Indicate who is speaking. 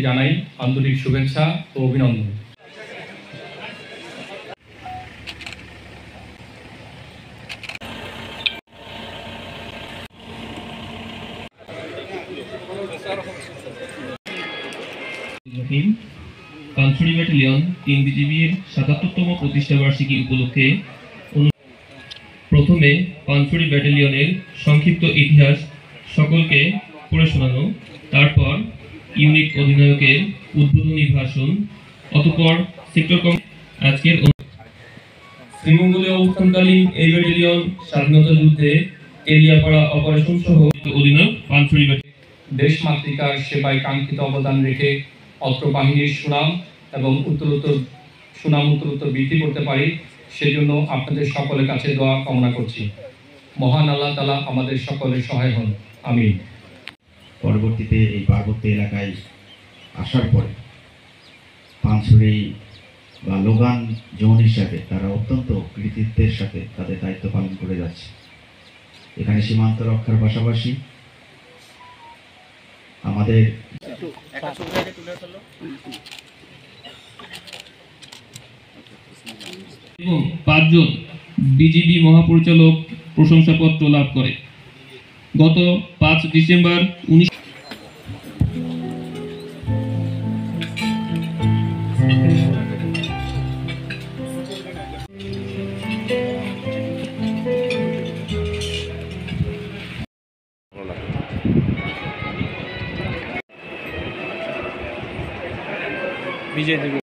Speaker 1: জানাই আন্তরিক শুভেচ্ছা ও অভিনন্দন।
Speaker 2: পানছড়ি ব্যাটালিয়ন ৩ বিজিবির ৭৭তম প্রতিষ্ঠা বার্ষিকী উপলক্ষে প্রথমে পানছড়ি ব্যাটালিয়নের সংক্ষিপ্ত ইতিহাস সকলকে পড়ে শোনানো, তারপর ইউনিট অধিনায়কের উদ্বোধনী ভাষণ, অতঃপর সেক্টর আজকের শ্রীমঙ্গলে অবস্থানকালীন এই ব্যাটালিয়ন স্বাধীনতা যুদ্ধে তেলিয়াপাড়া অপারেশন সহ অধিনায়ক পানছড়ি
Speaker 1: দেশ মাতৃকার সেবায় কাঙ্ক্ষিত অবদান রেখে অস্ত্র বাহিনীর সুনাম এবং উত্তরোত্তর বৃদ্ধি করতে পারি, সেজন্য আপনাদের সকলের কাছে দোয়া কামনা করছি। মহান আল্লাহ তাআলা আমাদের সকলের সহায় হন, আমিন।
Speaker 3: পরবর্তীতে এই পার্বত্য এলাকায় আসার পরে পানছড়ি বা লোগান জোন হিসাবে তারা অত্যন্ত কৃতিত্বের সাথে তাদের দায়িত্ব পালন করে যাচ্ছে। এখানে সীমান্ত রক্ষার পাশাপাশি আমাদের
Speaker 2: এবং ৫ জন বিজিবি মহাপরিচালক প্রশংসাপত্র লাভ করে। গত ৫ ডিসেম্বর ১৯
Speaker 4: বিজয়